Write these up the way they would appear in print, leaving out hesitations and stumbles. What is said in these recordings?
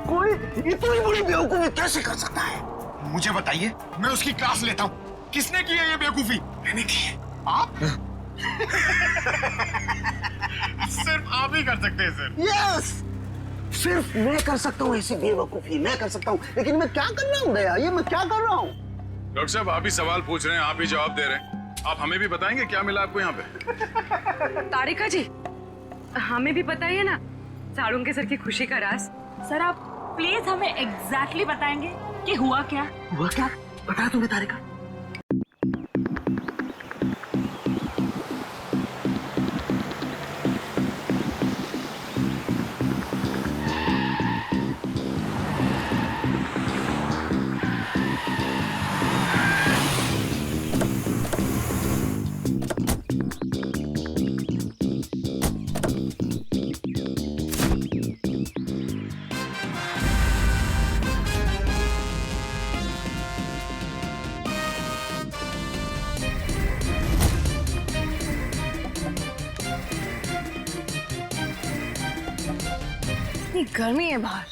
कोई इतनी बड़ी बेवकूफी कैसे कर सकता है? मुझे बताइए, मैं उसकी क्लास लेता हूँ। किसने की है ये बेवकूफी? मैंने की है। आप? सिर्फ आप ही कर सकते हैं सर। यस, सिर्फ मैं कर सकता हूँ ऐसी बेवकूफी, मैं कर सकता हूँ। लेकिन मैं क्या कर रहा हूँ दया, ये मैं क्या कर रहा हूँ? डॉक्टर साहब, आप ही सवाल पूछ रहे हैं, आप ही जवाब दे रहे हैं। आप हमें भी बताएंगे क्या मिला आपको यहाँ पे? तारिका जी, हमें भी बताइए ना सारंगी सर की खुशी का राज। सर आप प्लीज हमें एग्जैक्टली बताएंगे कि हुआ क्या? हुआ क्या? बता तुम्हें तारिका। इतनी गर्मी है बाहर।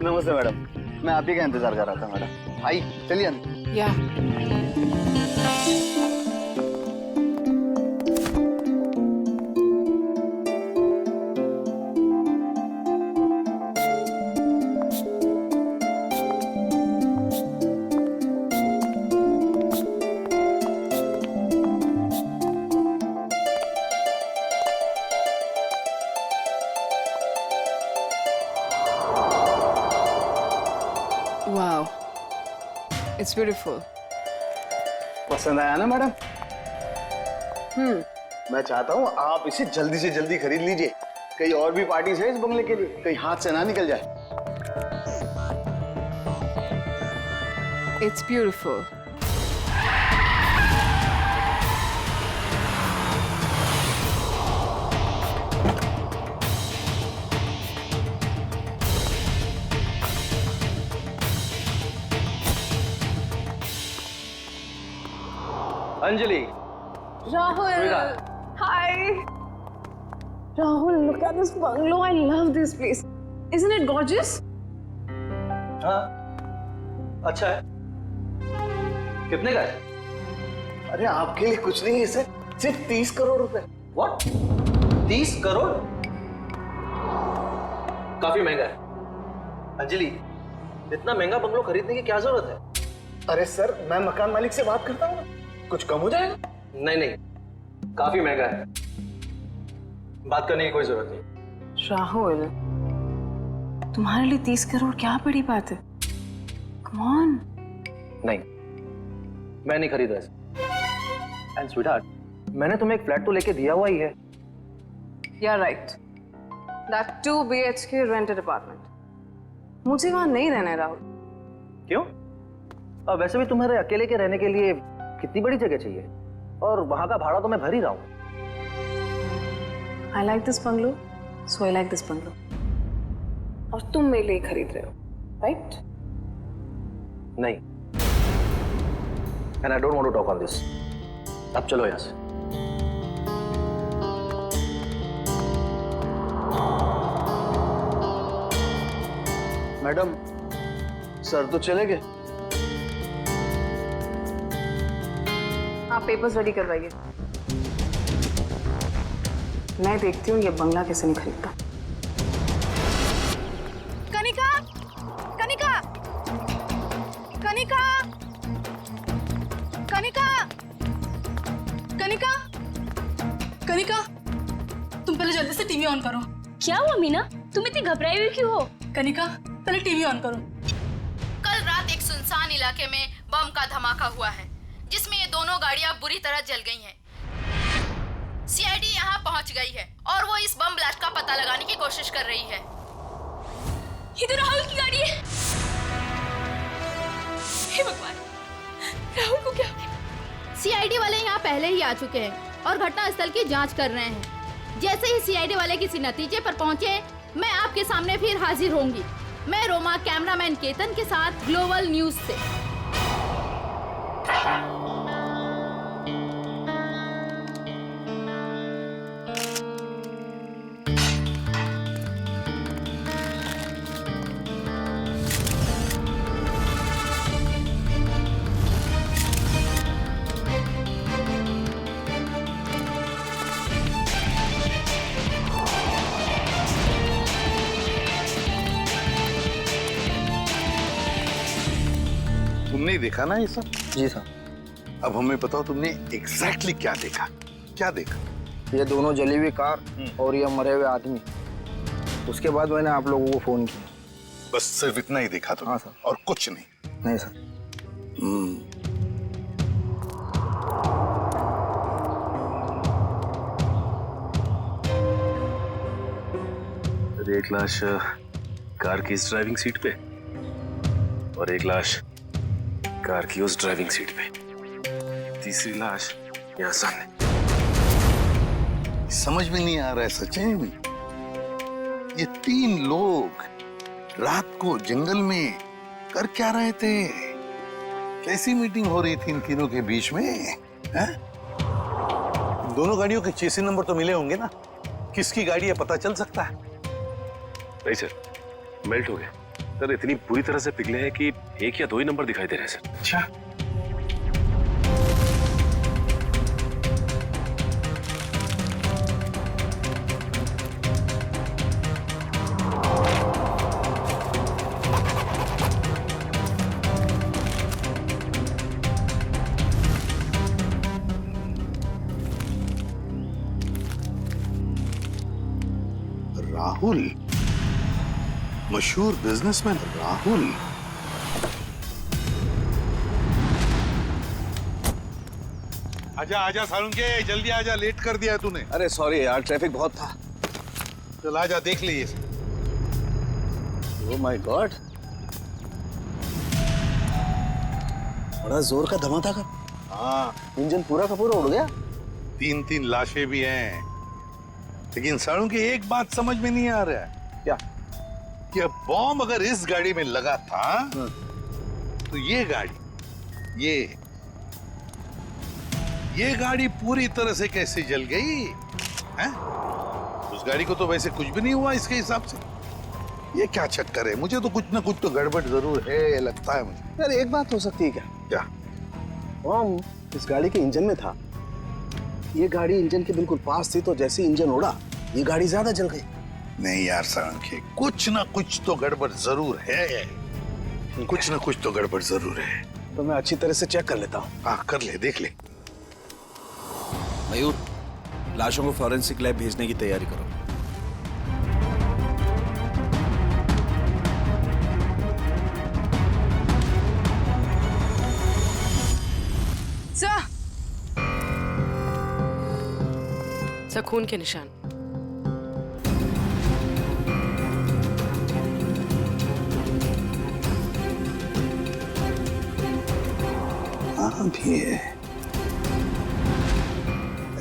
नमस्ते मैडम, मैं आप ही का इंतजार कर रहा था मैडम। आई चलिए अंदर। या वाओ, इट्स ब्यूटीफुल। पसंद आया ना मैडम? मैं चाहता हूँ आप इसे जल्दी से जल्दी खरीद लीजिए। कई और भी पार्टीज है इस बंगले के लिए, कहीं हाथ से ना निकल जाए। It's beautiful. Anjali, Rahul, hi. Rahul, look at this bungalow. I love this place. Isn't it gorgeous? हाँ, अच्छा है। कितने का है? अरे आपके लिए कुछ नहीं है सर, सिर्फ 30 करोड़ रुपए। What? 30 करोड़? काफी महंगा है। अंजलि, इतना महंगा बंगलो खरीदने की क्या जरूरत है? अरे सर, मैं मकान मालिक से बात करता हूँ ना, कुछ कम हो जाएगा। नहीं नहीं, काफी महंगा है, बात करने की कोई जरूरत नहीं। राहुल, तुम्हारे लिए 30 करोड़ क्या बड़ी बात है? Come on. नहीं, मैं नहीं खरीद रहा। एंड स्वीटहार्ट, मैंने तुम्हें एक फ्लैट तो लेके दिया हुआ ही है। You're right. That 2 BHK rented apartment. मुझे वहां नहीं रहना है राहुल। क्यों? अब वैसे भी तुम्हारे अकेले के रहने के लिए कितनी बड़ी जगह चाहिए, और वहां का भाड़ा तो मैं भर ही रहा हूँ। I like this bungalow, so I like this bungalow. और तुम मेरे लिए खरीद रहे हो, right? नहीं, and I don't want to talk on this. अब चलो यहाँ से। मैडम, सर तो चले गए। आप पेपर्स रेडी करवाइए। मैं देखती हूँ ये बंगला कैसे नहीं खरीदता। कनिका, कनिका, कनिका, कनिका, कनिका, कनिका, तुम पहले जल्दी से टीवी ऑन करो। क्या हुआ मीना, तुम इतनी घबराई हुई क्यों हो? कनिका, पहले टीवी ऑन करो। कल रात एक सुनसान इलाके में बम का धमाका हुआ है, जिसमें ये दोनों गाड़ियां बुरी तरह जल गई हैं। सीआईडी यहां पहुंच गई है और वो इस बम ब्लास्ट का पता लगाने की कोशिश कर रही है। ये तो राहुल की गाड़ी है। हे भगवान, राहुल को क्या? सीआईडी वाले यहां पहले ही आ चुके हैं और घटनास्थल की जांच कर रहे हैं। जैसे ही सीआईडी वाले किसी नतीजे पर पहुंचे, मैं आपके सामने फिर हाजिर होंगी। मैं रोमा कैमरामैन केतन के साथ ग्लोबल न्यूज से। तुमने देखा ना ये सब? जी सर। अब हमें बताओ तुमने एग्जैक्टली क्या देखा? क्या देखा? ये दोनों जली हुई कार और ये मरे हुए आदमी। उसके बाद मैंने आप लोगों को फोन किया। बस सिर्फ इतना ही देखा तुमने? हाँ सर। और कुछ नहीं? नहीं सर। एक लाश कार की इस ड्राइविंग सीट पे और एक लाश कार की उस ड्राइविंग सीट पे, तीसरी लाश यहाँ सामने। समझ में नहीं आ रहा है सचिन, ये 3 लोग रात को जंगल में कर क्या रहे थे? कैसी मीटिंग हो रही थी इन तीनों के बीच में? है? दोनों गाड़ियों के चेसिस नंबर तो मिले होंगे ना? किसकी गाड़ी है पता चल सकता है? नहीं सर, मेल्ट हो गए सर। इतनी बुरी तरह से पिघले हैं कि 1 या 2 ही नंबर दिखाई दे रहे हैं सर। अच्छा, राहुल, मशहूर बिजनेसमैन राहुल। आजा आजा सालुंके, जल्दी आजा, लेट कर दिया तूने। अरे सॉरी यार, ट्रैफिक बहुत था। चल आजा, देख ले ये। ओह माय गॉड, बड़ा जोर का धमाका था। हाँ, इंजन पूरा का पूरा उड़ गया। 3 लाशें भी हैं, लेकिन सालुंके एक बात समझ में नहीं आ रहा है। क्या? कि अब बॉम्ब अगर इस गाड़ी में लगा था तो ये गाड़ी, ये गाड़ी पूरी तरह से कैसे जल गई है? उस गाड़ी को तो वैसे कुछ भी नहीं हुआ इसके हिसाब से। ये क्या चक्कर है? मुझे तो कुछ ना कुछ तो गड़बड़ जरूर है लगता है मुझे। यार एक बात हो सकती है क्या? क्या? बॉम्ब इस गाड़ी के इंजन में था। ये गाड़ी इंजन के बिल्कुल पास थी, तो जैसे इंजन उड़ा ये गाड़ी ज्यादा जल गई। नहीं यार सालुंके, कुछ ना कुछ तो गड़बड़ जरूर है। कुछ ना कुछ तो गड़बड़ जरूर है। तो मैं अच्छी तरह से चेक कर लेता हूँ। हाँ कर ले, देख ले। मयूर, लाशों को फॉरेंसिक लैब भेजने की तैयारी करो। सर, खून के निशान। हाँ भी है।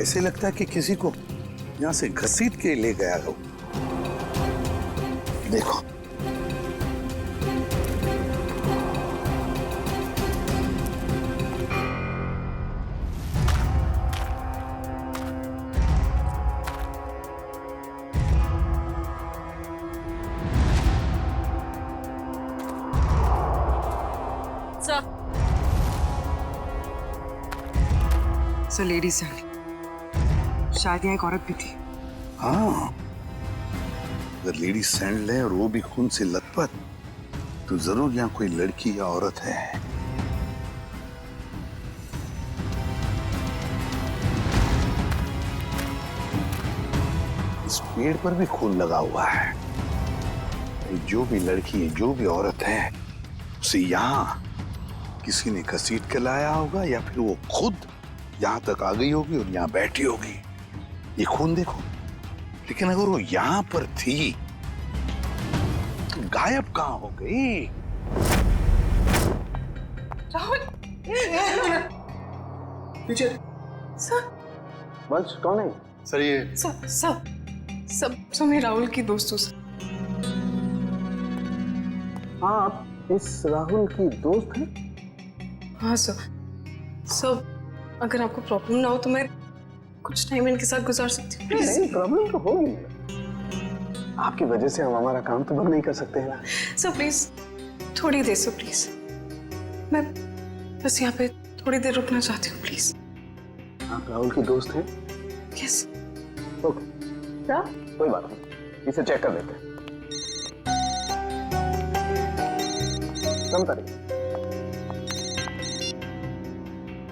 ऐसे लगता है कि किसी को यहाँ से घसीट के ले गया हो। देखो, सर लेडीज शायद यहाँ एक औरत भी थी। हाँ, अगर लेडी सैंडल है और वो भी खून से लथपथ, तो जरूर यहाँ कोई लड़की या औरत है। इस पेड़ पर भी खून लगा हुआ है। जो भी लड़की है, जो भी औरत है, उसे यहाँ किसी ने घसीट के लाया होगा या फिर वो खुद यहाँ तक आ गई होगी और यहाँ बैठी होगी। ये खून देखो, लेकिन अगर वो यहाँ पर थी तो गायब कहाँ हो गई? राहुल, पीछे। सर, वंश कौन है? सर ये सब मैं राहुल की दोस्तों से। आप इस राहुल की दोस्त हैं? हाँ सर। सर अगर आपको प्रॉब्लम ना हो तो मैं कुछ टाइम इनके साथ गुजार सकती हूँ प्लीज। नहीं, प्रॉब्लम तो होगी। आपकी वजह से हम हमारा काम तो बंद नहीं कर सकते हैं ना। सर प्लीज थोड़ी देर सर प्लीज, मैं बस यहाँ पे थोड़ी देर रुकना चाहती हूँ प्लीज। आप राहुल की दोस्त हैं? यस। ओके, क्या कोई बात नहीं, इसे चेक कर लेते हैं।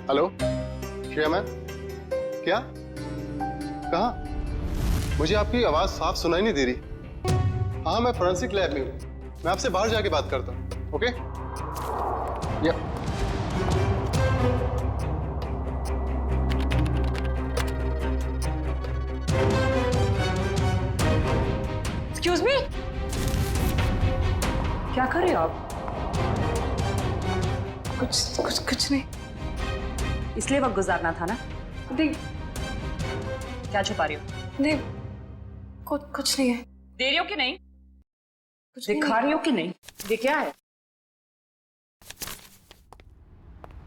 हेलो श्रेया मैम, क्या कहाँ? मुझे आपकी आवाज साफ सुनाई नहीं दे रही। हाँ मैं फोरेंसिक लैब में हूँ, मैं आपसे बाहर जाके बात करता हूँ। ओके या एक्सक्यूज मी, क्या कर रहे हो आप? कुछ नहीं। इसलिए वक्त गुजारना था ना? नहीं क्या छुपा रही हो? नहीं, कुछ नहीं है। दे रही हो कि नहीं? कुछ दिखा रही हो कि नहीं? ये क्या है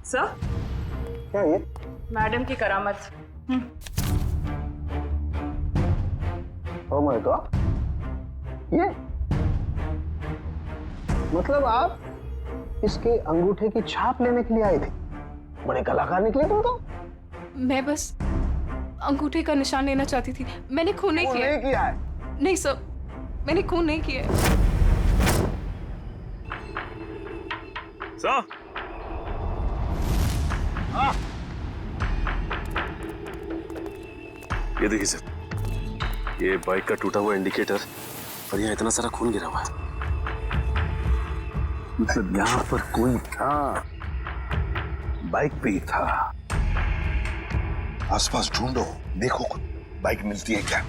सर? क्या ये? मैडम की करामत। ओह माय गॉड, ये मतलब आप इसके अंगूठे की छाप लेने के लिए आए थे? बड़े कलाकार निकले तुम तो। मैं बस अंगूठे का निशान लेना चाहती थी, मैंने खून नहीं किया। नहीं किया है? नहीं सर, मैंने खून नहीं किया है। सर ये देखिए सर, ये बाइक का टूटा हुआ इंडिकेटर और यहाँ इतना सारा खून गिरा हुआ है। मतलब यहाँ पर कोई था, बाइक पे ही था। आसपास ढूंढो, देखो कुछ बाइक मिलती है क्या?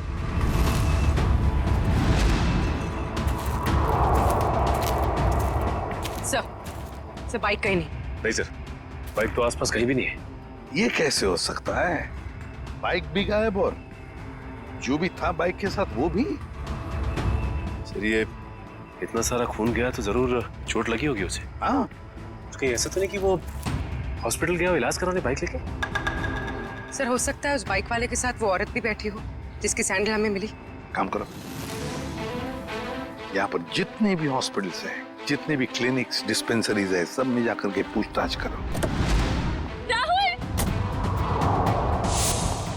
सर बाइक कहीं नहीं। नहीं सर, बाइक तो आसपास कहीं भी नहीं है। ये कैसे हो सकता है? बाइक भी गायब और जो भी था बाइक के साथ वो भी। सर ये इतना सारा खून गया तो जरूर चोट लगी होगी उसे। हाँ, तो कहीं ऐसा तो नहीं कि वो हॉस्पिटल गया हो इलाज कराने बाइक लेके? सर हो सकता है उस बाइक वाले के साथ वो औरत भी बैठी हो जिसकी सैंडल हमें मिली। काम करो, यहाँ पर जितने भी हॉस्पिटल्स हैं, जितने भी क्लिनिक्स, डिस्पेंसरीज है, सब में जाकर के पूछताछ करो। राहुल!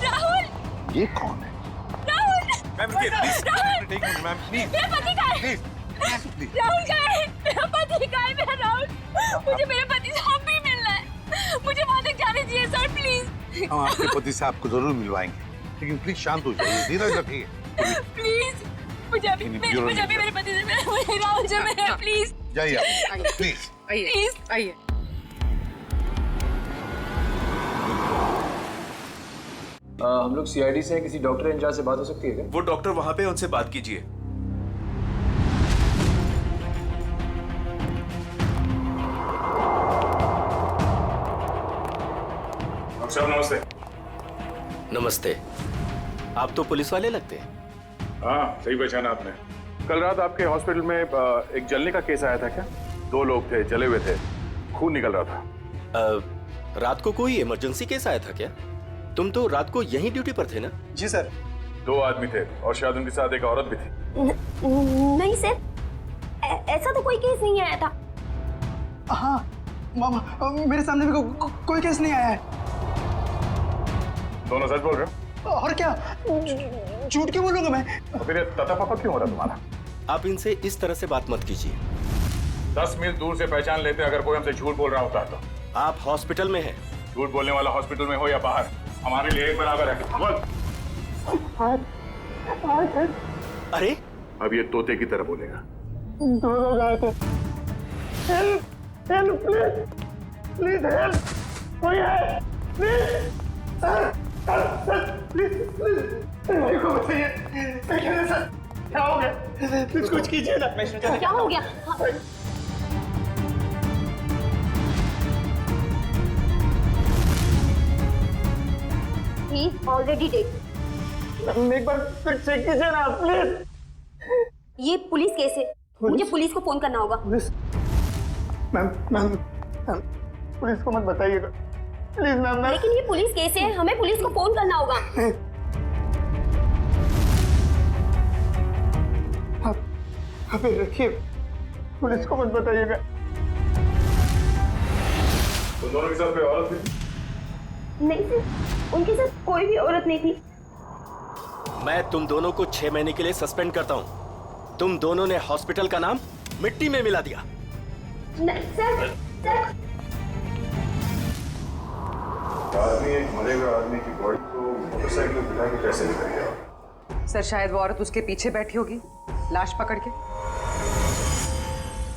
राहुल! ये कौन है? मैम रुकिए प्लीज, मैम प्लीज। मेरा पति कहाँ है? राहुल कहाँ है? मेरा पति कहाँ है? मेरा राहुल, मुझे मेरे पति से अब भी मिलना है। मुझे वहां तक जाने दीजिए सर प्लीज। हम आपके पति से आपको जरूर मिलवाएंगे, लेकिन प्लीज शांत हो जाइए, धीरज रखिए। प्लीज मुझे अभी मेरे पति से मिलना है। राहुल से मिलना है प्लीज। जाइए प्लीज। आइए आइए। हम लोग सीआईडी से हैं, किसी डॉक्टर इंचार्ज से बात हो सकती है क्या? वो डॉक्टर वहां पे, उनसे बात कीजिए। साहब नमस्ते। नमस्ते, आप तो पुलिस वाले लगते हैं। हाँ सही पहचाना आपने। कल रात आपके हॉस्पिटल में एक जलने का केस आया था क्या? 2 लोग थे, जले हुए थे, खून निकल रहा था। रात को कोई इमरजेंसी केस आया था क्या? तुम तो रात को यहीं ड्यूटी पर थे ना? जी सर। 2 आदमी थे और शायद उनके साथ एक औरत भी थी। नहीं सर, ऐसा तो कोई केस नहीं आया था। हाँ मामा, मेरे सामने भी कोई केस नहीं आया है। दोनों सच बोल रहे हो? और क्या, झूठ क्यों बोलूंगा मैं? तो फिर ये तता पापा क्यों हो रहा तुम्हारा? आप इनसे इस तरह से बात मत कीजिए। 10 मील दूर से पहचान लेते अगर कोई हमसे झूठ बोल रहा होता तो। आप हॉस्पिटल में हैं। झूठ बोलने वाला हॉस्पिटल में हो या बाहर, हमारे लिए एक बराबर है। बोल। अरे अब ये तोते की तरह बोलेगा। 2 लोग आए थे। हेल्प प्लीज, प्लीज हेल्प, कोई है प्लीज, प्लीज मेरे को बताइए सर, क्या हो गया? प्लीज कुछ कीजिए ना। क्या हो गया? He is already dead. एक बार फिर चेक कीजिए ना प्लीज। ये पुलिस केस है, मुझे पुलिस को फोन करना होगा। Police? Ma'am ma'am ma'am police को मत बताइएगा प्लीज मैम। लेकिन ये पुलिस केस है, हमें पुलिस को फोन करना होगा। आप रखिए, पुलिस को मत बताइएगा। तो दोनों के साथ कोई औरत थी? नहीं सर, उनके साथ कोई भी औरत नहीं थी। मैं तुम दोनों को 6 महीने के लिए सस्पेंड करता हूँ। तुम दोनों ने हॉस्पिटल का नाम मिट्टी में मिला दिया। नहीं सर, सर। आदमी, एक मरे हुए आदमी की बॉडी को मोटरसाइकिल में बिठा के कैसे लेकर गया? सर शायद वो औरत उसके पीछे बैठी होगी लाश पकड़ के।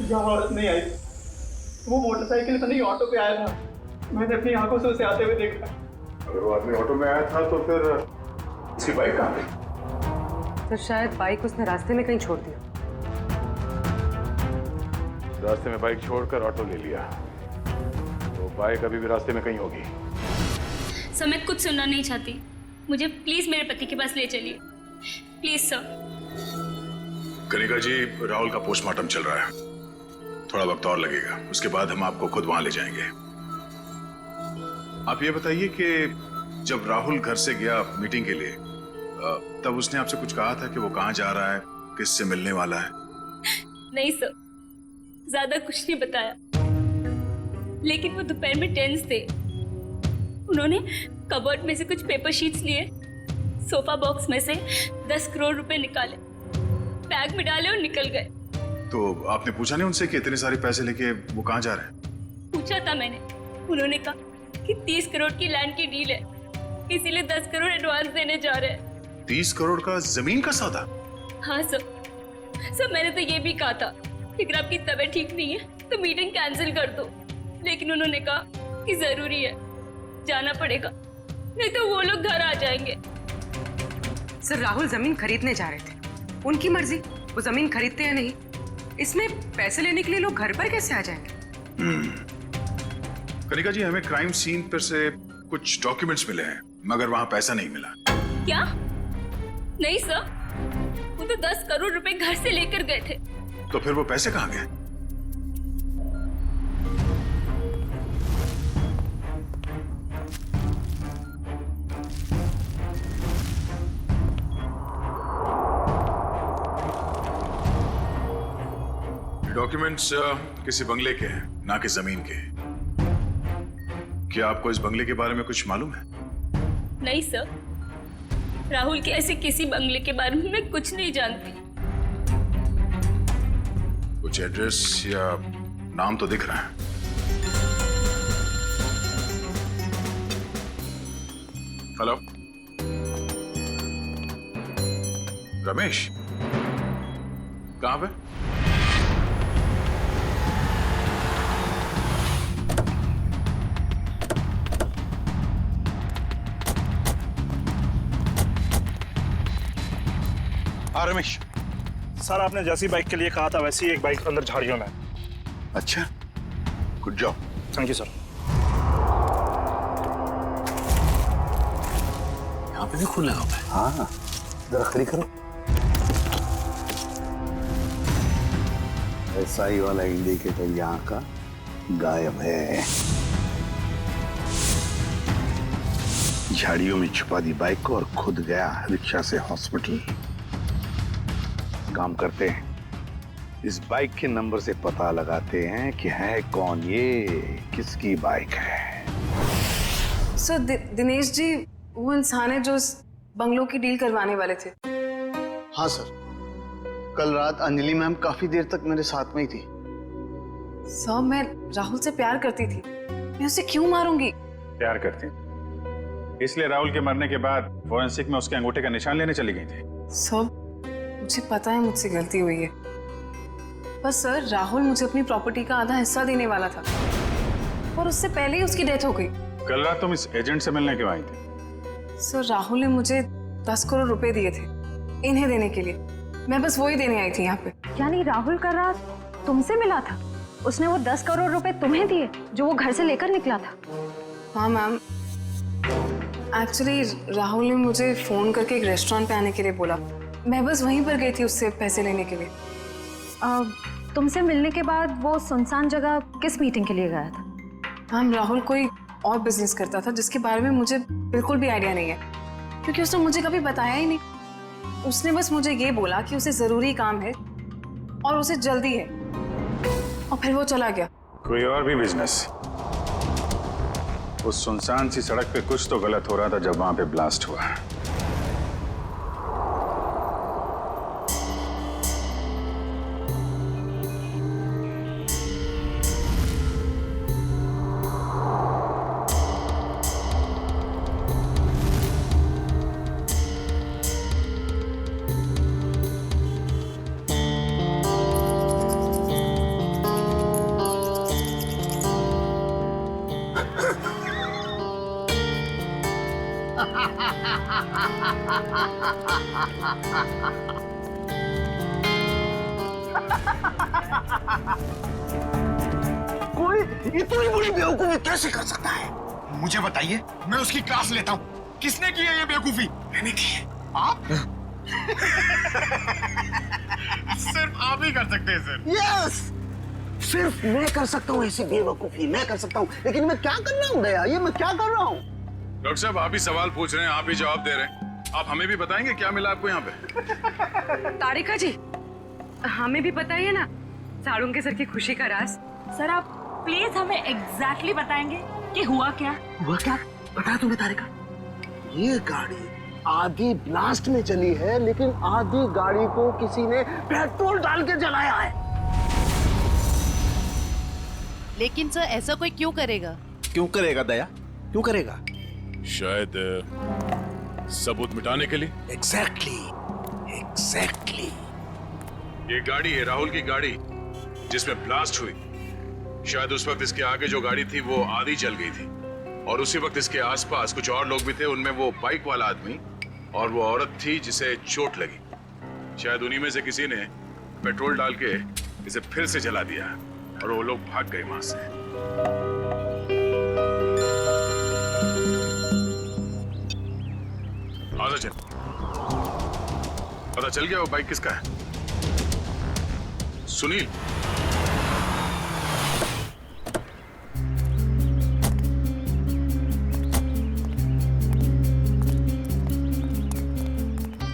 यहाँ औरत नहीं आई, वो मोटरसाइकिल पर नहीं ऑटो पे आया था। मैंने अपनी आंखों से उसे आते हुए देखा। अगर वो आदमी ऑटो में आया था तो फिर उसकी बाइक कहाँ गई? तो शायद बाइक उसने रास्ते में कहीं छोड़ दिया। रास्ते में बाइक छोड़कर ऑटो ले लिया, तो बाइक अभी भी रास्ते में कहीं होगी। सर मैं कुछ सुनना नहीं चाहती, मुझे प्लीज मेरे पति के पास ले चलिए, प्लीज सर। कनिका जी, राहुल का पोस्टमार्टम चल रहा है, थोड़ा वक्त और लगेगा, उसके बाद हम आपको खुद वहां ले जाएंगे। आप ये बताइए कि जब राहुल घर से गया मीटिंग के लिए, तब उसने आपसे कुछ कहा था कि वो कहाँ जा रहा है, किससे मिलने वाला है? नहीं सर, ज्यादा कुछ नहीं बताया, लेकिन वो दोपहर में टेंस थे। उन्होंने कबर्ड में से कुछ पेपर शीट्स लिए, सोफा बॉक्स में से 10 करोड़ रुपए निकाले, बैग में डाले और निकल गए। तो आपने पूछा नहीं उनसे कि इतने सारे पैसे लेके वो कहाँ जा रहे हैं? पूछा था मैंने, उन्होंने कहा कि 30 करोड़ की लैंड की डील है, इसीलिए 10 करोड़ एडवांस देने जा रहे हैं। 30 करोड़ का जमीन का सौदा? हाँ सर, सर मैंने तो ये भी कहा था कि अगर आपकी तबीयत ठीक नहीं है तो मीटिंग कैंसिल कर दो, लेकिन उन्होंने कहा कि जरूरी है, जाना पड़ेगा, नहीं तो वो लोग घर आ जाएंगे। सर राहुल जमीन खरीदने जा रहे थे, उनकी मर्जी, वो जमीन खरीदते या नहीं। इसमें पैसे लेने के लिए लोग घर पर कैसे आ जाएंगे? कनिका जी, हमें क्राइम सीन पर से कुछ डॉक्यूमेंट्स मिले हैं, मगर वहां पैसा नहीं मिला। क्या? नहीं सर, वो तो 10 करोड़ रुपए घर से लेकर गए थे। तो फिर वो पैसे कहाँ गए? डॉक्यूमेंट्स किसी बंगले के हैं, ना कि जमीन के। क्या आपको इस बंगले के बारे में कुछ मालूम है? नहीं सर, राहुल के ऐसे किसी बंगले के बारे में मैं कुछ नहीं जानती। कुछ एड्रेस या नाम तो दिख रहा है। हेलो, रमेश, कहां पे? हाँ रमेश। सर आपने जैसी बाइक के लिए कहा था वैसी एक बाइक अंदर झाड़ियों में। अच्छा, good job. Thank you sir. यहाँ पे भी खून लगा हुआ है। हाँ, जरा खड़ी करो। ऐसा ही वाला इंडिकेटर यहाँ का गायब है। झाड़ियों में छुपा दी बाइक को और खुद गया रिक्शा से हॉस्पिटल। काम करते हैं, इस बाइक के नंबर से पता लगाते हैं कि है कौन ये, किसकी बाइक है। सर दिनेश जी वो इंसान है जो इस बंगलों की डील करवाने वाले थे। हाँ सर, कल रात अंजलि मैम काफी देर तक मेरे साथ में ही थी। सर मैं राहुल से प्यार करती थी, मैं उसे क्यों मारूंगी? प्यार करती थी, इसलिए राहुल के मरने के बाद फोरेंसिक में उसके अंगूठे का निशान लेने चली गई थी। सर मुझे पता है मुझसे गलती हुई है, पर सर राहुल मुझे अपनी प्रॉपर्टी का आधा हिस्सा देने वाला था और उससे पहले ही उसकी डेथ हो गई। कल रात तुम इस एजेंट से मिलने क्यों आई थी? सर राहुल ने मुझे 10 करोड़ रुपए दिए थे इन्हें देने के लिए, मैं बस वही देने आई थी यहाँ पे। यानी राहुल का रात तुमसे मिला था? उसने वो 10 करोड़ रुपए तुम्हें दिए जो वो घर से लेकर निकला था? हाँ मैम, एक्चुअली राहुल ने मुझे फोन करके एक रेस्टोरेंट पे आने के लिए बोला, मैं बस वहीं पर गई थी उससे पैसे लेने के लिए। तुमसे मिलने के बाद वो सुनसान जगह किस मीटिंग के लिए गया था? मैम राहुल कोई और बिजनेस करता था जिसके बारे में मुझे बिल्कुल भी आइडिया नहीं है, क्योंकि उसने मुझे कभी बताया ही नहीं। उसने बस मुझे ये बोला कि उसे जरूरी काम है और उसे जल्दी है, और फिर वो चला गया। कोई और भी बिजनेस? उस सुनसान सी सड़क पे कुछ तो गलत हो रहा था जब वहां पे ब्लास्ट हुआ। कोई इतनी बड़ी बेवकूफी कैसे कर सकता है? मुझे बताइए, मैं उसकी क्लास लेता हूँ। किसने की है ये बेवकूफी? मैंने की है। आप? सिर्फ आप ही कर सकते हैं सर। यस, सिर्फ मैं कर सकता हूँ ऐसी बेवकूफी, मैं कर सकता हूँ। लेकिन मैं क्या कर रहा हूँ दया, ये मैं क्या कर रहा हूँ? डॉक्टर साहब, आप ही सवाल पूछ रहे हैं, आप ही जवाब दे रहे हैं। आप हमें भी बताएंगे क्या मिला आपको यहाँ पे? तारिका जी, हमें भी बताइए ना साड़ू के सर की खुशी का राज। सर आप प्लीज हमें एग्जैक्टली बताएंगे कि हुआ क्या? हुआ क्या? बताया तुम्हें तारिका? ये गाड़ी आधी ब्लास्ट में चली है, लेकिन आधी गाड़ी को किसी ने पेट्रोल डाल के जलाया है। लेकिन सर ऐसा कोई क्यों करेगा? क्यों करेगा दया? क्यों करेगा? शायद सबूत मिटाने के लिए। एग्जैक्टली। ये गाड़ी है राहुल की गाड़ी जिसमें ब्लास्ट हुई। शायद उस वक्त इसके आगे जो गाड़ी थी वो आधी जल गई थी, और उसी वक्त इसके आसपास कुछ और लोग भी थे। उनमें वो बाइक वाला आदमी और वो औरत थी जिसे चोट लगी। शायद उन्हीं में से किसी ने पेट्रोल डाल के इसे फिर से जला दिया और वो लोग भाग गए वहां से। आजा चल, पता चल गया वो बाइक किसका है? सुनील।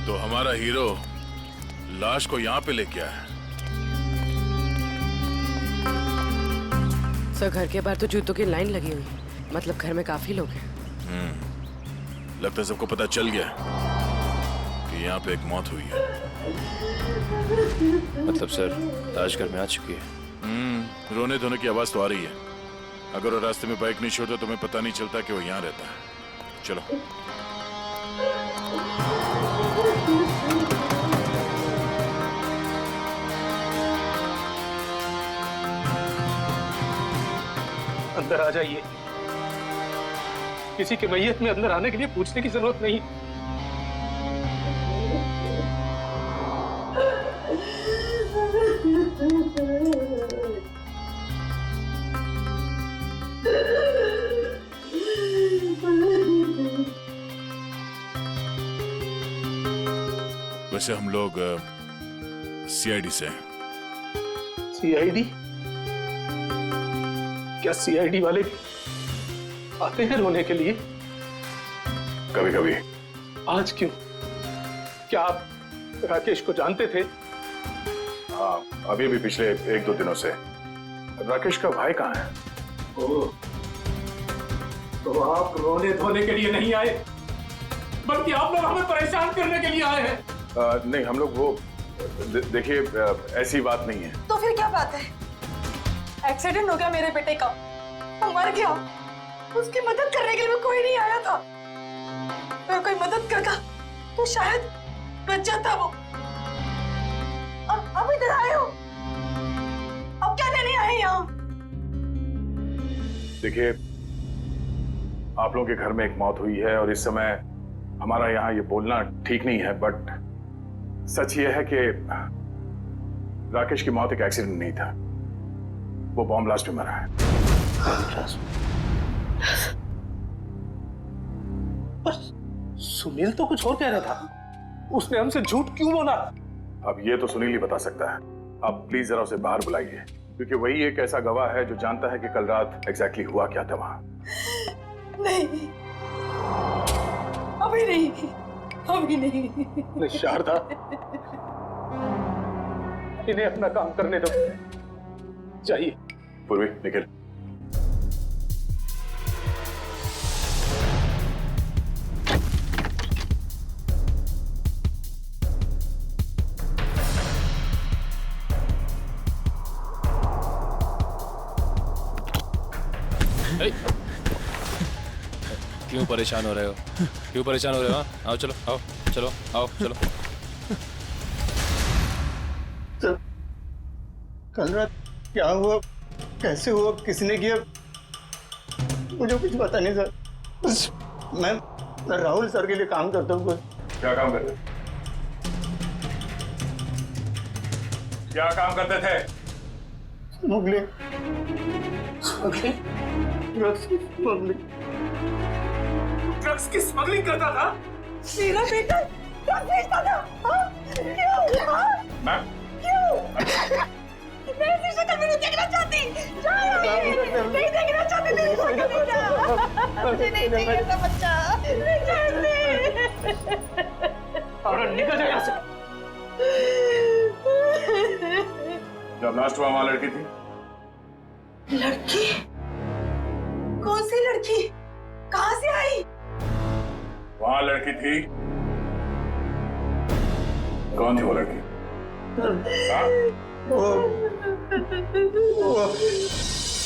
तो हमारा हीरो लाश को यहाँ पे लेके आया है। सर घर के बाहर तो जूतों की लाइन लगी हुई है, मतलब घर में काफी लोग हैं। लगता है सबको पता चल गया कि यहाँ पे एक मौत हुई है। मतलब सर लाश घर में आ चुकी है। रोने धोने की आवाज तो आ रही है। अगर वो रास्ते में बाइक नहीं छोड़ता तो हमें पता नहीं चलता कि वो यहाँ रहता है। चलो। अंदर आ जाइए। किसी के मैयत में अंदर आने के लिए पूछने की जरूरत नहीं। वैसे हम लोग सीआईडी से हैं। सीआईडी? क्या सीआईडी वाले आते हैं रोने के लिए? कभी कभी। आज क्यों? क्या आप राकेश को जानते थे? हाँ, अभी भी पिछले 1-2 दिनों से। राकेश का भाई कहाँ है? ओह, तो आप रोने धोने के लिए नहीं आए, बल्कि आप लोग हमें परेशान करने के लिए आए हैं। नहीं, हम लोग वो देखिए ऐसी बात नहीं है। तो फिर क्या बात है? एक्सीडेंट हो गया मेरे बेटे का, वो मर गया। उसकी मदद करने के लिए कोई नहीं आया था। अगर कोई मदद करता तो शायद बच जाता वो। अब इधर आए हो, अब क्या लेने आए यहाँ? देखिए, आप लोगों के घर में एक मौत हुई है और इस समय हमारा यहाँ ये बोलना ठीक नहीं है, बट सच ये है कि राकेश की मौत एक एक्सीडेंट नहीं था, वो बॉम्ब ब्लास्ट में मरा है। बस सुनील तो कुछ और कह रहा था। उसने हमसे झूठ क्यों बोला? अब ये तो सुनील ही बता सकता है। आप प्लीज जरा उसे बाहर बुलाइए, क्योंकि वही एक ऐसा गवाह है जो जानता है कि कल रात एग्जैक्टली हुआ क्या था वहां। नहीं, अभी नहीं, अभी नहीं। शारदा, इन्हें अपना काम करने दो। चाहिए पूर्वी, निखिल। क्यों परेशान हो रहे हो? क्यों परेशान हो रहे हो? आओ चलो, आओ चलो, आओ चलो। सर, कल रात क्या हुआ, कैसे हुआ, किसने किया, मुझे कुछ पता नहीं सर। मैं राहुल सर के लिए काम करता हूँ। क्या काम करते? क्या काम करते थे? Smuggling, smuggling. ड्रग्स की स्मगलिंग करता था? मेरा बेटा ड्रग्स बेचता था? हाँ? क्यों? हाँ? मैम, क्यों? मैं ऐसी शक्ल में नहीं देखना चाहती। नहीं देखना चाहती मेरी शक्ल में क्या? मुझे नहीं चाहिए था बच्चा। और निकल जा यहाँ से। जब लास्ट हुआ वहां लड़की थी? लड़की? कौन सी लड़की? कहाँ से आई? वहां लड़की थी। कौन थी वो लड़की?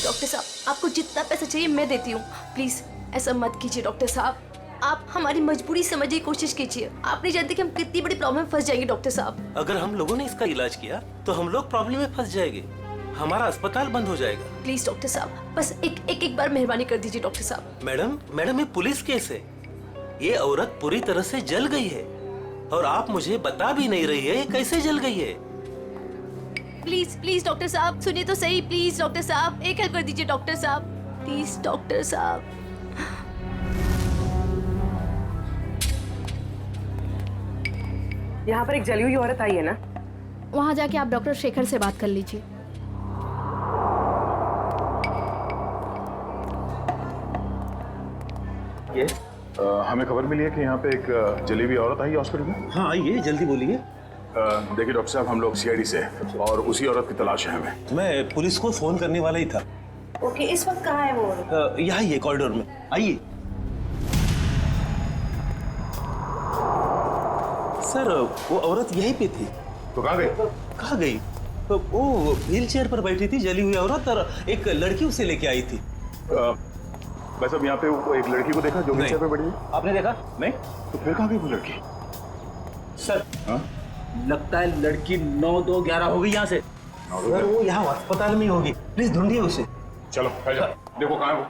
डॉक्टर साहब, आपको जितना पैसा चाहिए मैं देती हूँ। प्लीज ऐसा मत कीजिए डॉक्टर साहब। आप हमारी मजबूरी समझने की कोशिश कीजिए। आप नहीं जानते कि हम कितनी बड़ी प्रॉब्लम में फंस जाएंगे डॉक्टर साहब। अगर हम लोगों ने इसका इलाज किया तो हम लोग प्रॉब्लम में फंस जाएंगे, हमारा अस्पताल बंद हो जाएगा। प्लीज डॉक्टर साहब, बस एक बार मेहरबानी कर दीजिए डॉक्टर साहब। मैडम ये पुलिस केस है। ये औरत पूरी तरह से जल गई है और आप मुझे बता भी नहीं रही है ये कैसे जल गई है। प्लीज डॉक्टर साहब सुनिए तो सही। प्लीज डॉक्टर साहब, एक हेल्प कर दीजिए डॉक्टर साहब। प्लीज डॉक्टर साहब। यहाँ पर एक जली हुई औरत आई है ना? वहाँ जाके आप डॉक्टर शेखर से बात कर लीजिए। ये हमें खबर मिली है कि यहाँ पे एक जली हुई औरत आई हॉस्पिटल में। हाँ आइए, जल्दी बोलिए। देखिए डॉक्टर साहब, हम लोग सीआईडी से हैं और उसी औरत की तलाश है हमें। मैं पुलिस को फोन करने वाला ही था। ओके, इस वक्त कहाँ है वो? यहाँ ही है कॉरिडोर में, आइए। सर वो औरत यहीं पे थी। तो कहाँ गई? कहाँ गई? वो व्हील चेयर पर बैठी थी जली हुई औरत, और एक लड़की उसे लेके आई थी। वैसे अब यहाँ पे वो एक लड़की को देखा जो व्हील चेयर पे बैठी है? आपने देखा? नहीं। तो फिर कहाँ गई वो लड़की? सर हाँ? लगता है लड़की 9-2-11 हो गई यहाँ से। सर वो यहाँ अस्पताल में होगी, प्लीज ढूंढिए उसे। चलो देखो कहाँ है वो।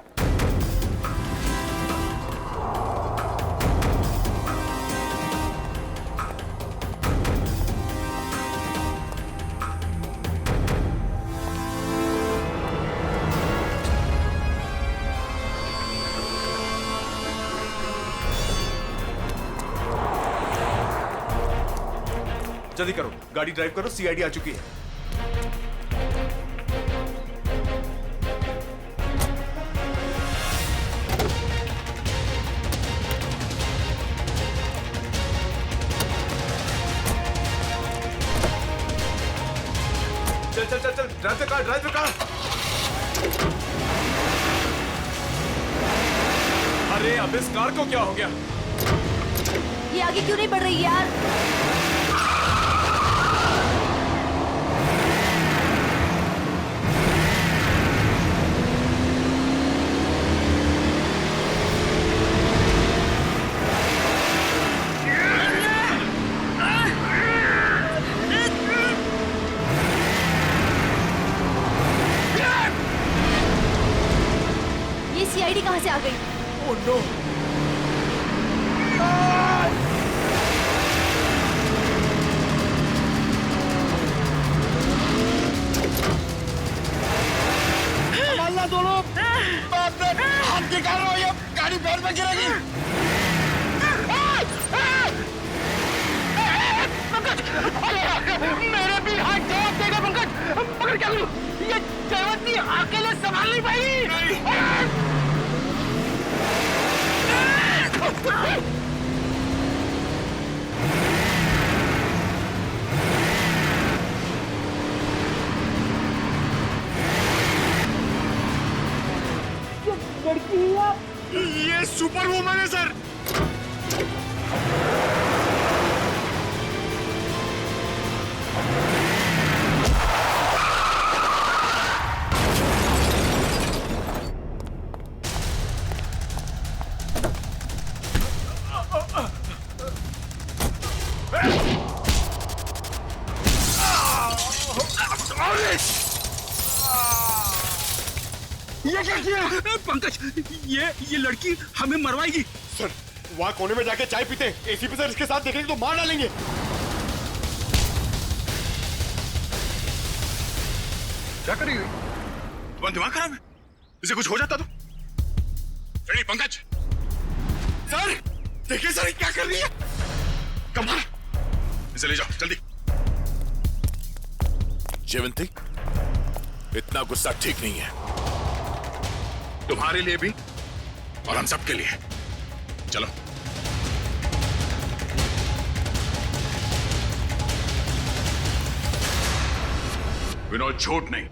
जल्दी करो, गाड़ी ड्राइव करो, सीआईडी आ चुकी है। चल चल चल चल, ड्राइव द कार। अरे अब इस कार को क्या हो गया? ये आगे क्यों नहीं बढ़ रही यार? ये सीआईडी कहाँ से आ गई? Oh no! संभालना दोनों। हाथ निकालो, ये गाड़ी पैर में गिरेगी। पंकज, मेरे भी हाथ जवाब देगा पंकज। वो मैंने सर। ये क्या किया? पंकज, ये लड़की हमें मरवाएगी। सर वहाँ कोने में जाके चाय पीते, एसीपी सर इसके साथ देखेंगे तो मार डालेंगे। क्या करेगी? तुम्हारा दिमाग खराब है? इसे कुछ हो जाता तो? नहीं पंकज। सर देखिए सर क्या कर रही है। कमाल, इसे ले जाओ जल्दी। जयवंती, इतना गुस्सा ठीक नहीं है, तुम्हारे लिए भी और हम सबके लिए। चलो। विनोद, झूठ नहीं,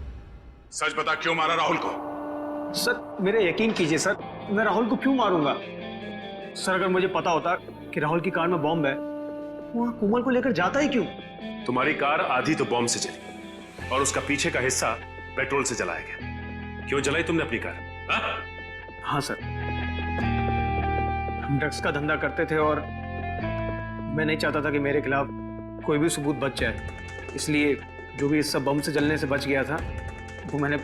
सच बता, क्यों मारा राहुल को? सर मेरे यकीन कीजिए सर, मैं राहुल को क्यों मारूंगा? सर अगर मुझे पता होता कि राहुल की कार में बॉम्ब है, वहां कोमल को लेकर जाता ही क्यों? तुम्हारी कार आधी तो बॉम्ब से चली और उसका पीछे का हिस्सा पेट्रोल से जलाया गया। क्यों जलाई तुमने अपनी कार? हाँ सर, हम ड्रग्स का धंधा करते थे और मैं नहीं चाहता था कि मेरे खिलाफ कोई भी सबूत बच जाए, इसलिए जो भी इस सब बम से जलने से बच गया था वो मैंने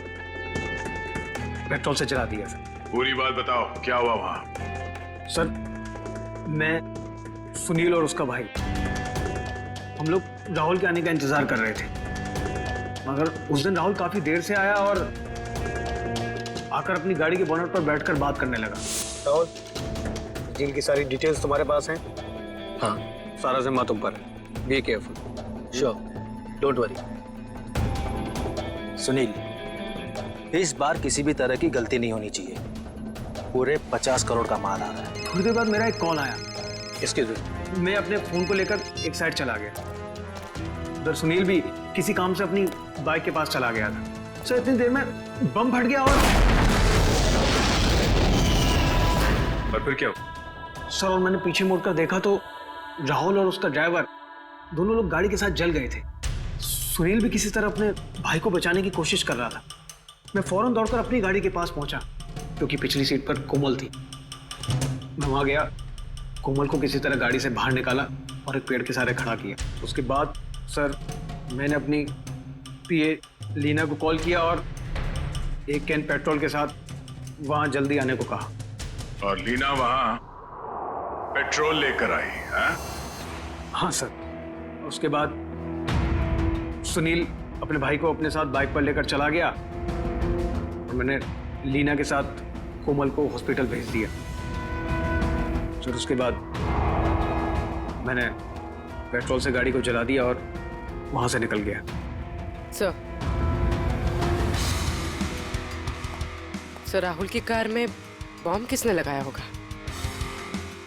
पेट्रोल से जला दिया था। पूरी बात बताओ, क्या हुआ वहां? सर मैं, सुनील और उसका भाई, हम लोग राहुल के आने का इंतजार कर रहे थे, मगर उस दिन राहुल काफी देर से आया और आकर अपनी गाड़ी के बोनट पर बैठकर बात करने लगा। राहुल, डील की सारी डिटेल्स तुम्हारे पास हैं? हाँ, सारा जिम्मा तुम पर है। Be careful. Sure, don't worry. Sunil, इस बार किसी भी तरह की गलती नहीं होनी चाहिए। पूरे 50 करोड़ का माल आ रहा है। थोड़ी देर बाद मेरा एक कॉल आया। एक्सक्यूज मी, मैं अपने फोन को लेकर एक साइड चला गया। उधर सुनील भी किसी काम से अपनी बाइक के पास चला गया था। सर इतनी देर में बम फट गया और फिर क्या हुआ? सर और मैंने पीछे मुड़कर देखा तो राहुल और उसका ड्राइवर दोनों लोग गाड़ी के साथ जल गए थे। सुनील भी किसी तरह अपने भाई को बचाने की कोशिश कर रहा था। मैं फौरन दौड़कर अपनी गाड़ी के पास पहुंचा, क्योंकि पिछली सीट पर कोमल थी। मैं वहां गया, कोमल को किसी तरह गाड़ी से बाहर निकाला और एक पेड़ के सहारे खड़ा किया। उसके बाद सर मैंने अपनी पीए लीना को कॉल किया और एक कैन पेट्रोल के साथ वहां जल्दी आने को कहा। और लीना वहां पेट्रोल लेकर आई है? हाँ सर। उसके बाद सुनील अपने भाई को अपने साथ बाइक पर लेकर चला गया और मैंने लीना के साथ कोमल को हॉस्पिटल भेज दिया। फिर उसके बाद मैंने पेट्रोल से गाड़ी को जला दिया और वहां से निकल गया। सर राहुल की कार में बॉम्ब किसने लगाया होगा?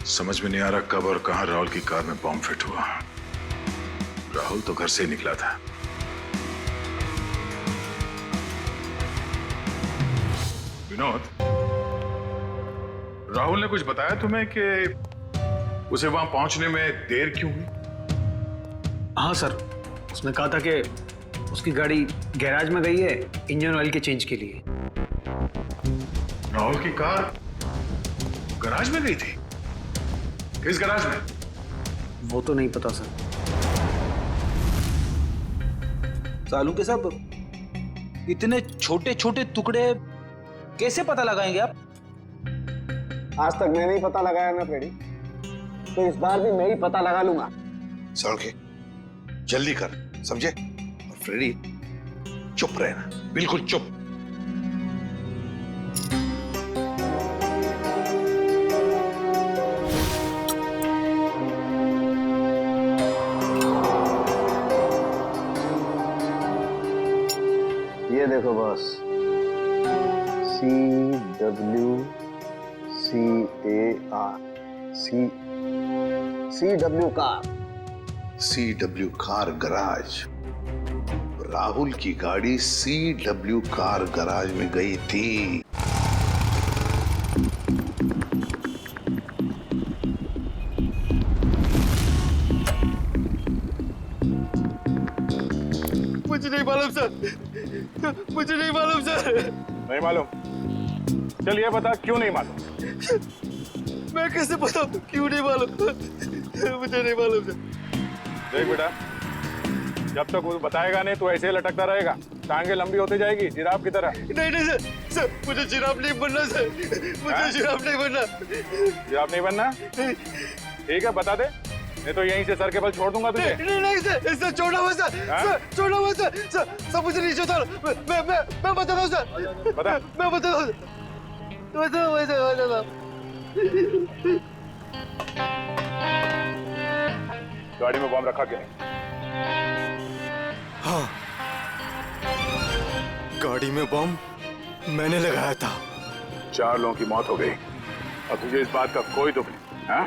समझ में नहीं आ रहा कब और कहां राहुल की कार में बॉम्ब फिट हुआ। राहुल तो घर से ही निकला था। विनोद, राहुल ने कुछ बताया तुम्हें कि उसे वहां पहुंचने में देर क्यों हुई? हाँ सर, उसने कहा था कि उसकी गाड़ी गैराज में गई है इंजन ऑयल के चेंज के लिए। राहुल की कार गैराज में गई थी? किस गैराज में? वो तो नहीं पता सर। सालू के सब इतने छोटे छोटे टुकड़े कैसे पता लगाएंगे आप? आज तक मैंने ही पता लगाया ना फ्रेडी, तो इस बार भी मैं ही पता लगा लूंगा। सड़के जल्दी कर, समझे? और फ्रेडी चुप रहना, बिल्कुल चुप। ये देखो boss, CWCAR car. CW car garage. Rahul की गाड़ी CW कार गराज में गई थी। मुझे नहीं मालूम सर, मुझे नहीं मालूम सर। नहीं मालूम? चलिए बता क्यों नहीं मालूम? मैं कैसे बताऊं क्यों नहीं मालूम? मुझे नहीं मालूम सर। देख बेटा, जब तक वो बताएगा नहीं तो ऐसे ही लटकता रहेगा, टांगे लंबी होती जाएगी जिराफ की तरह। नहीं नहीं सर, सर मुझे जिराफ नहीं बनना सर, मुझे जिराफ नहीं बनना। जिराफ नहीं बनना? ठीक है बता दे, नहीं तो यहीं से सर के बल छोड़ दूंगा तुझे। नहीं नहीं सर, सर छोड़ना हुआ सर, सर छोड़ना हुआ सर, सर मुझे नीचे उतारो। मैं बताता हूँ सर, बता। मैं बताता हूँ, बताओ। गाड़ी में बम रखा क्या? हाँ, गाड़ी में बम मैंने लगाया था। 4 लोगों की मौत हो गई और तुझे इस बात का कोई दुख नहीं, हाँ?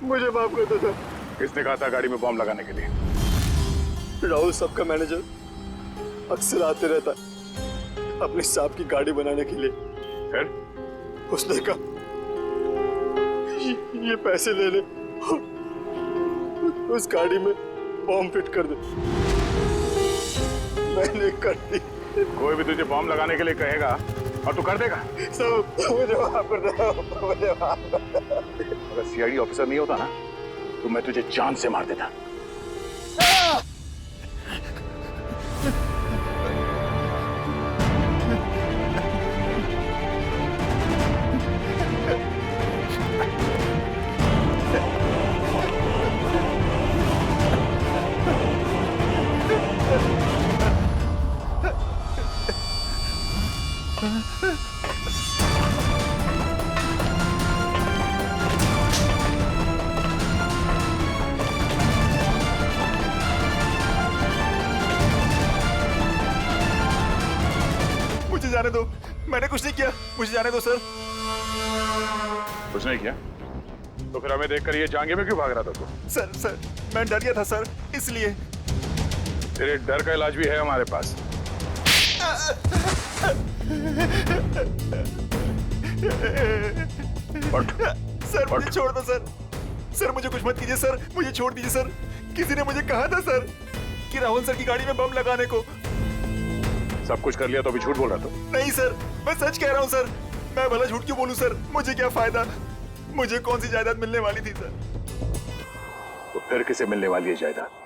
मुझे माफ कर दो सर। किसने कहा था गाड़ी में बम लगाने के लिए? राहुल सबका मैनेजर अक्सर आते रहता अपने सांप की गाड़ी बनाने के लिए। फिर उसने कहा ये पैसे ले ले, उस गाड़ी में बम फिट कर दे। मैंने कर दी। कोई भी तुझे बम लगाने के लिए कहेगा और तू कर देगा? सब मुझे माफ कर दो, मुझे माफ कर दो। अगर सीआईडी ऑफिसर नहीं होता ना तो मैं तुझे जान से मार देता। जाने दो, मैंने कुछ नहीं किया, मुझे जाने दो सर। कुछ नहीं किया तो फिर हमें देखकर ये जांघे में क्यों भाग रहा था तू? सर मैं डर गया था सर, इसलिए। तेरे डर का इलाज भी है हमारे पास। सर मुझे छोड़ दो सर, सर मुझे कुछ मत कीजिए सर, मुझे छोड़ दीजिए सर। किसी ने मुझे कहा था सर कि राहुल सर की गाड़ी में बम लगाने को। सब कुछ कर लिया तो अभी झूठ बोल रहा था? नहीं सर, मैं सच कह रहा हूँ सर। मैं भला झूठ क्यों बोलूं सर, मुझे क्या फायदा, मुझे कौन सी जायदाद मिलने वाली थी सर। तो फिर किसे मिलने वाली है जायदाद?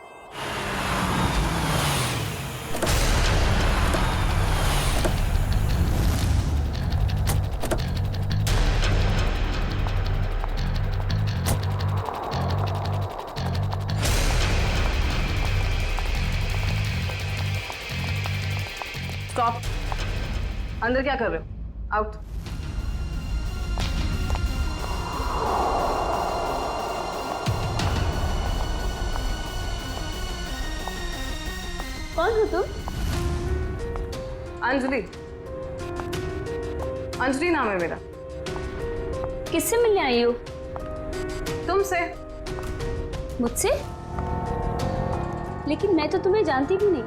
स्टॉप। अंदर क्या कर रहे हो? आउट। कौन हो तुम? अंजलि। अंजलि नाम है मेरा। किससे मिलने आई हो? तुमसे। मुझसे? लेकिन मैं तो तुम्हें जानती भी नहीं।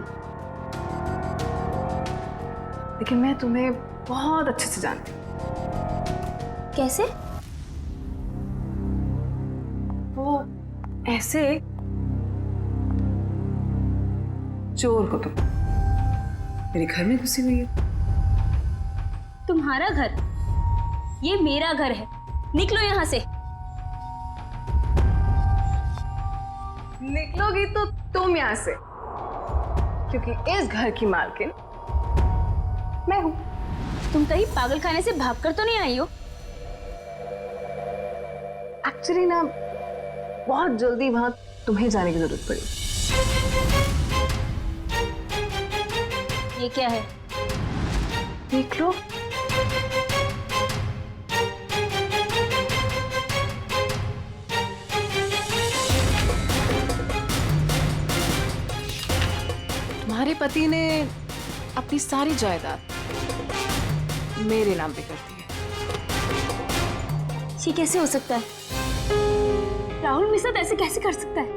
लेकिन मैं तुम्हें बहुत अच्छे से जानती हूँ। कैसे? वो ऐसे चोर को तुम मेरे घर में घुसी हुई है। तुम्हारा घर? ये मेरा घर है, निकलो यहाँ से। निकलोगी तो तुम यहाँ से, क्योंकि इस घर की मालकिन मैं हूं। तुम कहीं पागल खाने से भागकर तो नहीं आई हो? एक्चुअली ना बहुत जल्दी वहां तुम्हें जाने की जरूरत पड़ी। ये क्या है? देख लो। तुम्हारे पति ने अपनी सारी जायदाद मेरे नाम पे कर दी है। ये कैसे हो सकता है? राहुल मेरे साथ ऐसे कैसे कर सकता है?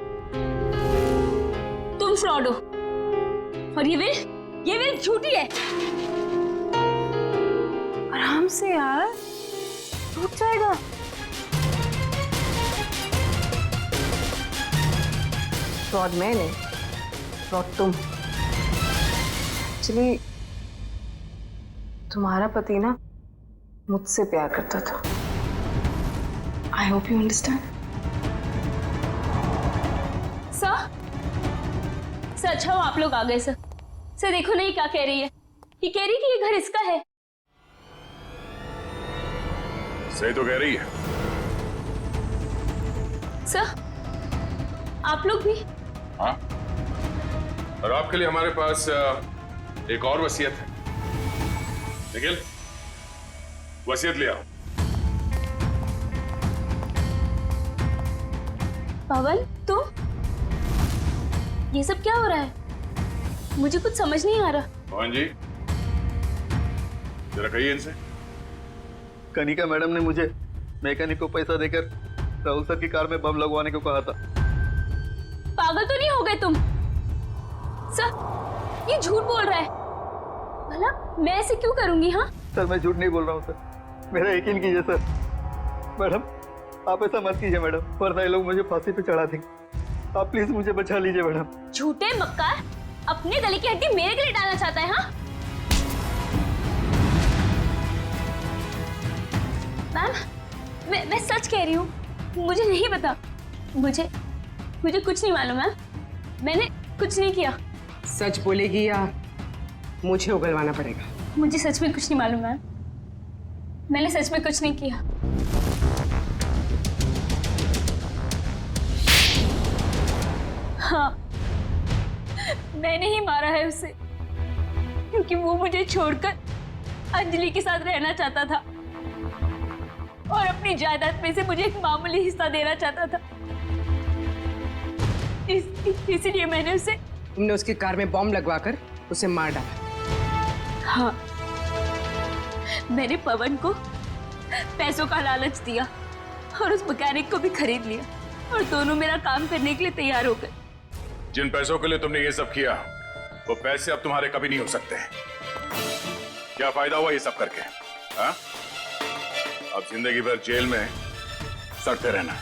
तुम फ्रॉड हो और ये विल झूठी है। आराम से यार, टूट जाएगा। फ्रॉड मैंने, फ्रॉड तुम। एक्चुअली तुम्हारा पति ना मुझसे प्यार करता था। I hope you understand. Sir, अच्छा हो आप लोग आ गए सर। सर देखो नहीं क्या कह रही है, ये कह रही कि ये घर इसका है। सही तो कह रही है। सर आप लोग भी? हाँ, और आपके लिए हमारे पास एक और वसीयत है। निखिल, वसीयत ले आओ। पवन, तुम? ये सब क्या हो रहा है? मुझे कुछ समझ नहीं आ रहा। पवन जी, जरा कहिए इनसे। कनिका मैडम ने मुझे मैकेनिक को पैसा देकर राहुल सर की कार में बम लगवाने को कहा था। पागल तो नहीं हो गए तुम? सर, ये झूठ बोल रहा है। भला मैं ऐसे क्यों करूंगी? हाँ सर, मैं झूठ नहीं बोल रहा हूँ सर, मेरा यकीन कीजिए सर। मैडम, आप ऐसा मत कीजिए मैडम, वरना ये लोग मुझे फांसी पे चढ़ा देंगे। आप प्लीज मुझे बचा लीजिए मैडम। झूठे मक्कार, अपने गले की हड्डी मेरे गले डालना चाहता है? हाँ मैम, मैं सच कह रही हूँ, मुझे नहीं पता। मुझे कुछ नहीं मालूम मैम, मैंने कुछ नहीं किया। सच बोलेगी या मुझे उगलवाना पड़ेगा? मुझे सच में कुछ नहीं मालूम मैम, मैंने सच में कुछ नहीं किया। हाँ, मैंने ही मारा है उसे, क्योंकि वो मुझे छोड़कर अंजलि के साथ रहना चाहता था और अपनी जायदाद में से मुझे एक मामूली हिस्सा देना चाहता था। इसलिए मैंने उसे। तुमने उसकी कार में बॉम्ब लगवाकर उसे मार डाला? हाँ, मैंने पवन को पैसों का लालच दिया और उस मैकेनिक को भी खरीद लिया और दोनों मेरा काम करने के लिए तैयार हो गए। जिन पैसों के लिए तुमने ये सब किया, वो पैसे अब तुम्हारे कभी नहीं हो सकते। क्या फायदा हुआ ये सब करके? हाँ, अब जिंदगी भर जेल में सड़ते रहना।